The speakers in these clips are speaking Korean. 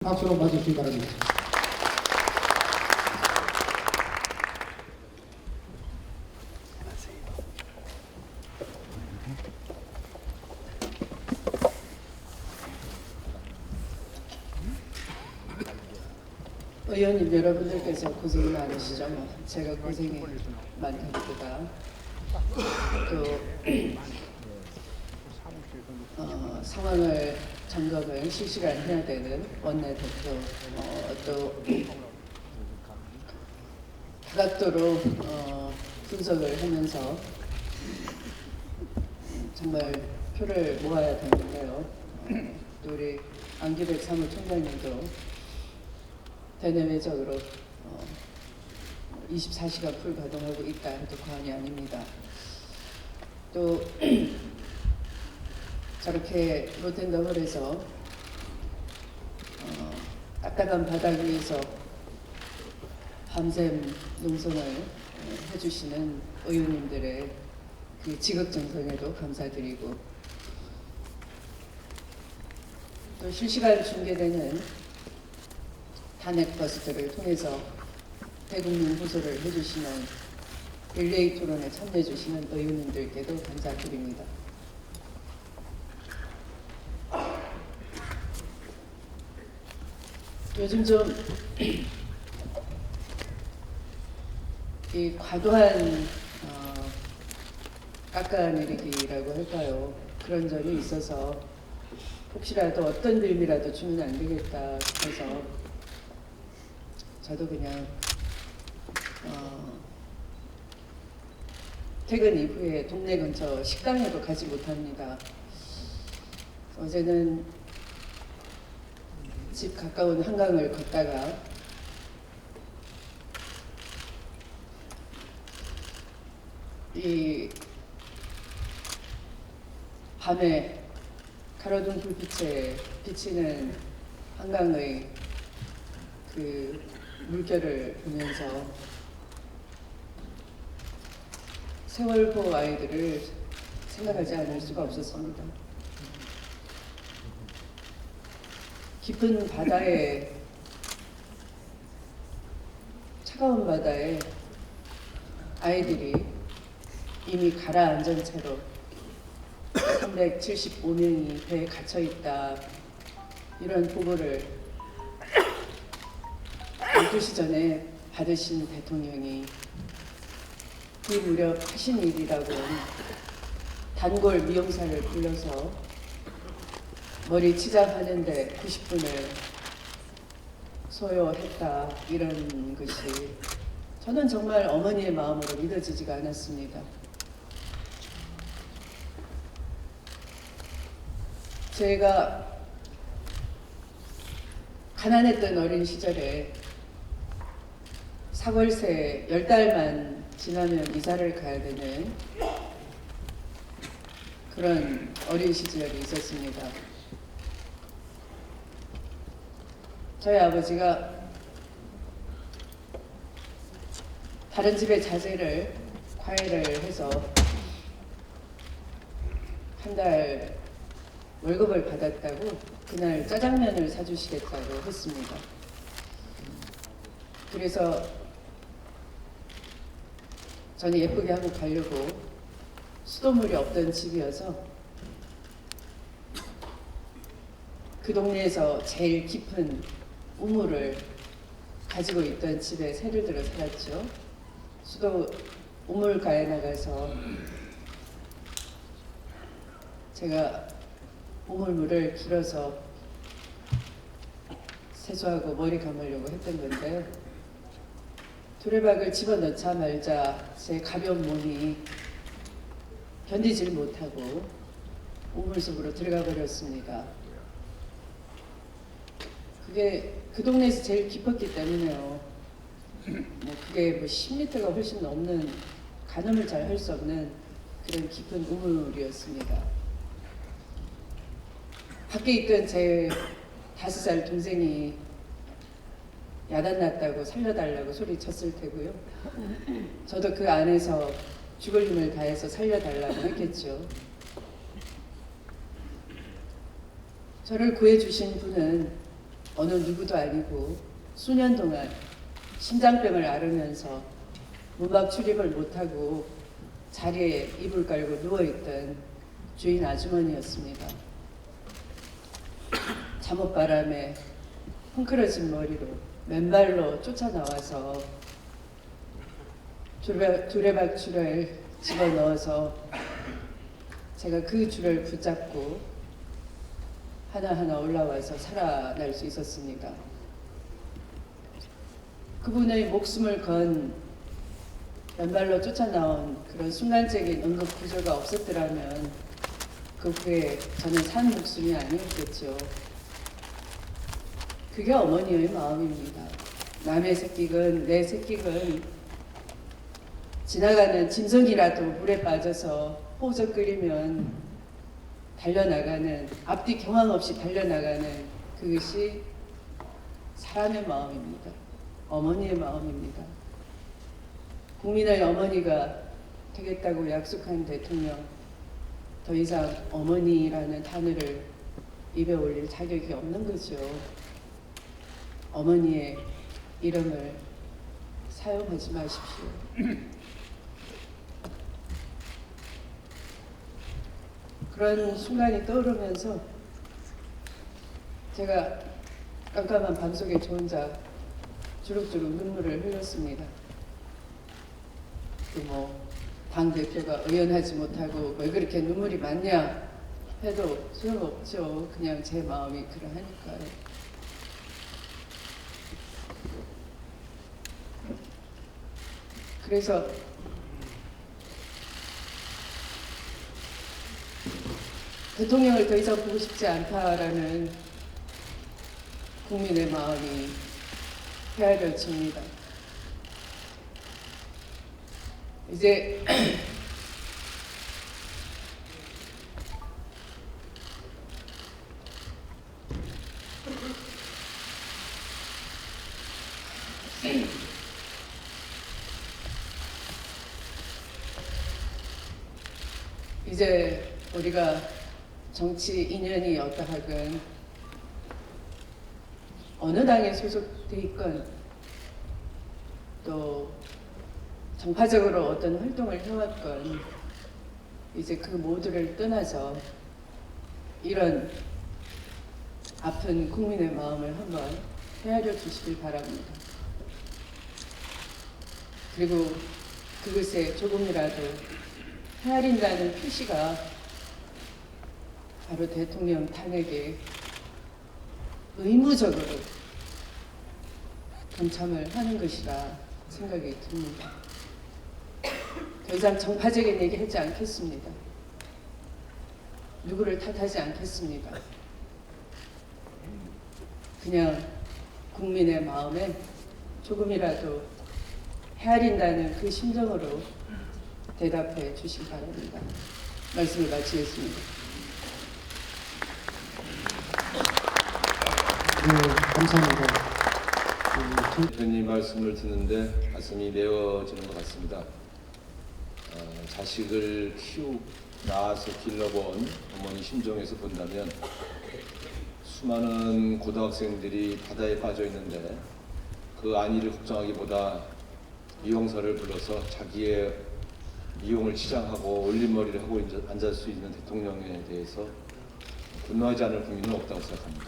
박수로 맞으시기 바랍니다. 의원님 여러분들께서 고생이 많으시죠. 제가 고생이 많답니다. 또 상황을 점검을 실시간 해야 되는 원내대표 또 다각도로 분석을 하면서 정말 표를 모아야 되는데요. 또 우리 안기백 사무총장님도 대내외적으로 24시간 풀 가동하고 있다 해도 과언이 아닙니다. 또 저렇게 롯텐더홀에서 딱딱한 바닥 위에서 밤샘 농성을 해주시는 의원님들의 그 지극정성에도 감사드리고, 또 실시간 중계되는 탄핵 버스들을 통해서 대국민 호소를 해주시는 릴레이 토론에 참여해주시는 의원님들께도 감사드립니다. 요즘 좀 이 과도한 깎아내리기라고 할까요? 그런 점이 있어서 혹시라도 어떤 의미라도 주면 안 되겠다 싶어서 저도 그냥 퇴근 이후에 동네 근처 식당에도 가지 못합니다. 어제는 집 가까운 한강을 걷다가 이 밤에 가로등 불빛에 비치는 한강의 그 물결을 보면서 세월호 아이들을 생각하지 않을 수가 없었습니다. 깊은 바다에, 차가운 바다에 아이들이 이미 가라앉은 채로 375명이 배에 갇혀있다, 이런 보고를 12시 전에 받으신 대통령이 그 무렵 하신 일이라고 단골 미용사를 불러서 머리 치장하는데 90분을 소요했다, 이런 것이 저는 정말 어머니의 마음으로 믿어지지가 않았습니다. 제가 가난했던 어린 시절에 사월세 10달만 지나면 이사를 가야 되는 그런 어린 시절이 있었습니다. 저희 아버지가 다른 집의 자재를 과외를 해서 한 달 월급을 받았다고 그날 짜장면을 사주시겠다고 했습니다. 그래서 저는 예쁘게 하고 가려고, 수돗물이 없던 집이어서 그 동네에서 제일 깊은 우물을 가지고 있던 집에 새를 들어 살았죠. 수도 우물가에 나가서 제가 우물물을 길어서 세수하고 머리 감으려고 했던 건데요. 두레박을 집어넣자 말자 제 가벼운 몸이 견디질 못하고 우물 속으로 들어가 버렸습니다. 그게 그 동네에서 제일 깊었기 때문에요. 그게 10m가 훨씬 넘는, 가늠을 잘 할 수 없는 그런 깊은 우물이었습니다. 밖에 있던 제 5살 동생이 야단났다고 살려달라고 소리쳤을 테고요. 저도 그 안에서 죽을 힘을 다해서 살려달라고 했겠죠. 저를 구해주신 분은 어느 누구도 아니고 수년 동안 심장병을 앓으면서 문밖 출입을 못하고 자리에 이불 깔고 누워있던 주인 아주머니였습니다. 잠옷바람에 헝클어진 머리로 맨발로 쫓아나와서 두레박 줄을 집어넣어서 제가 그 줄을 붙잡고 하나하나 올라와서 살아날 수 있었습니다. 그분의 목숨을 건 맨발로 쫓아나온 그런 순간적인 응급 구조가 없었더라면 그 후에 저는 산 목숨이 아니었겠죠. 그게 어머니의 마음입니다. 남의 새끼건 내 새끼건 지나가는 짐승이라도 물에 빠져서 호적거리면 달려나가는, 앞뒤 경황 없이 달려나가는 그것이 사람의 마음입니다. 어머니의 마음입니다. 국민의 어머니가 되겠다고 약속한 대통령, 더 이상 어머니라는 단어를 입에 올릴 자격이 없는 거죠. 어머니의 이름을 사용하지 마십시오. 그런 순간이 떠오르면서 제가 깜깜한 밤속에 저 혼자 주룩주룩 눈물을 흘렸습니다. 당대표가 의연하지 못하고 왜 그렇게 눈물이 많냐 해도 소용없죠. 그냥 제 마음이 그러하니까요. 그래서 대통령을 더 이상 보고 싶지 않다라는 국민의 마음이 헤아려집니다. 이제 이제 우리가 정치 인연이 어떠하건 어느 당에 소속돼 있건 또 정파적으로 어떤 활동을 해왔건 이제 그 모두를 떠나서 이런 아픈 국민의 마음을 한번 헤아려 주시길 바랍니다. 그리고 그것에 조금이라도 헤아린다는 표시가 바로 대통령 탄핵에 의무적으로 동참을 하는 것이라 생각이 듭니다. 더 이상 정파적인 얘기 하지 않겠습니다. 누구를 탓하지 않겠습니다. 그냥 국민의 마음에 조금이라도 헤아린다는 그 심정으로 대답해 주시기 바랍니다. 말씀을 마치겠습니다. 네, 감사합니다. 대표님 말씀을 듣는데 가슴이 메워지는 것 같습니다. 자식을 낳아서 길러본 어머니 심정에서 본다면 수많은 고등학생들이 바다에 빠져 있는데 그 안위를 걱정하기보다 이용사를 불러서 자기의 이용을 치장하고 올림머리를 하고 앉을 수 있는 대통령에 대해서 분노하지 않을 국민은 없다고 생각합니다.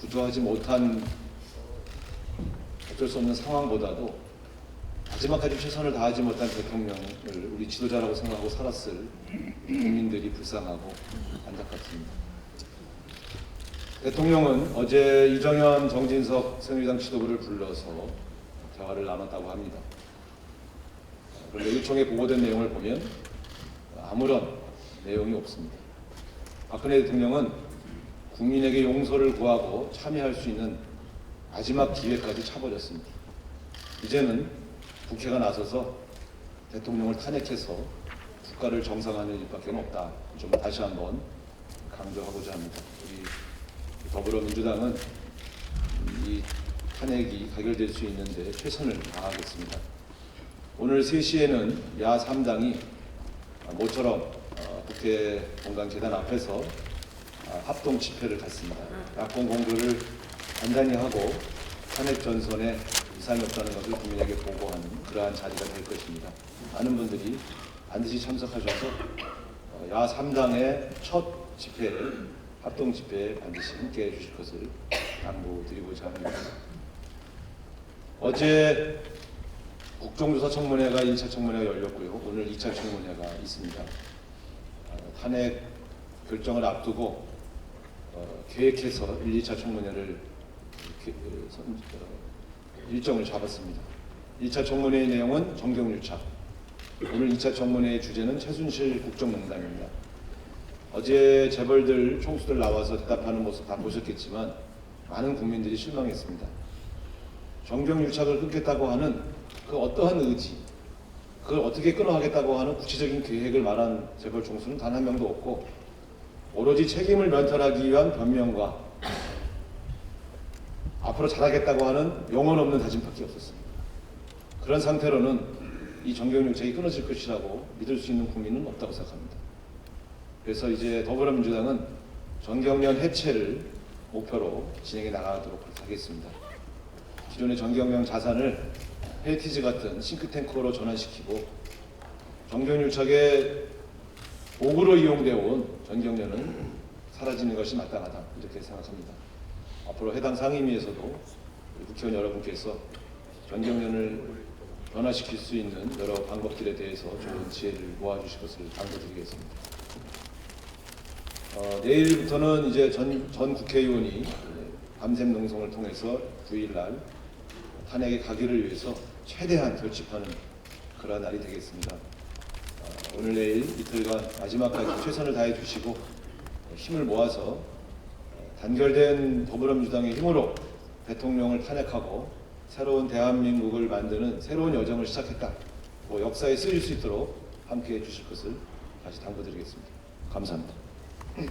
구조하지 못한 어쩔 수 없는 상황보다도 마지막까지 최선을 다하지 못한 대통령을 우리 지도자라고 생각하고 살았을 국민들이 불쌍하고 안타깝습니다. 대통령은 어제 이정현, 정진석 새누리당 지도부를 불러서 대화를 나눴다고 합니다. 그런데 의총에 보고된 내용을 보면 아무런 내용이 없습니다. 박근혜 대통령은 국민에게 용서를 구하고 참여할 수 있는 마지막 기회까지 차버렸습니다. 이제는 국회가 나서서 대통령을 탄핵해서 국가를 정상화하는 일밖에 없다. 좀 다시 한번 강조하고자 합니다. 우리 더불어민주당은 이 탄핵이 가결될 수 있는데 최선을 다하겠습니다. 오늘 3시에는 야 3당이 모처럼 국회 본관 계단 앞에서 합동 집회를 갖습니다. 야권 공조를 단단히 하고 탄핵 전선에 이상이 없다는 것을 국민에게 보고하는 그러한 자리가 될 것입니다. 많은 분들이 반드시 참석하셔서 야 3당의 첫 집회에 합동 집회에 반드시 함께해 주실 것을 당부드리고자 합니다. 어제 국정조사 청문회가 1차 청문회가 열렸고요. 오늘 2차 청문회가 있습니다. 탄핵 결정을 앞두고 계획해서 1, 2차 청문회를 일정을 잡았습니다. 1차 청문회의 내용은 정경유착, 오늘 2차 청문회의 주제는 최순실 국정농단입니다. 어제 재벌들 총수들 나와서 대답하는 모습 다 보셨겠지만 많은 국민들이 실망했습니다. 정경유착을 끊겠다고 하는 그 어떠한 의지, 그걸 어떻게 끊어가겠다고 하는 구체적인 계획을 말한 재벌 총수는 단 한 명도 없고 오로지 책임을 면탈하기 위한 변명과 앞으로 잘하겠다고 하는 영혼 없는 다짐밖에 없었습니다. 그런 상태로는 이 정경유착이 끊어질 것이라고 믿을 수 있는 국민은 없다고 생각합니다. 그래서 이제 더불어민주당은 정경련 해체를 목표로 진행해 나가도록 하겠습니다. 기존의 정경련 자산을 헤리티지 같은 싱크탱크로 전환시키고 정경유착의 도구로 이용되어 온 정경련은 사라지는 것이 마땅하다 이렇게 생각합니다. 앞으로 해당 상임위에서도 국회의원 여러분께서 정경련을 변화시킬 수 있는 여러 방법들에 대해서 좋은 지혜를 모아주실 것을 당부드리겠습니다. 내일부터는 이제 전 국회의원이 밤샘 농성을 통해서 9일날 탄핵의 가기를 위해서 최대한 결집하는 그런 날이 되겠습니다. 오늘 내일 이틀간 마지막까지 최선을 다해 주시고 힘을 모아서 단결된 더불어민주당의 힘으로 대통령을 탄핵하고 새로운 대한민국을 만드는 새로운 여정을 시작했다. 역사에 쓰일 수 있도록 함께해 주실 것을 다시 당부드리겠습니다. 감사합니다.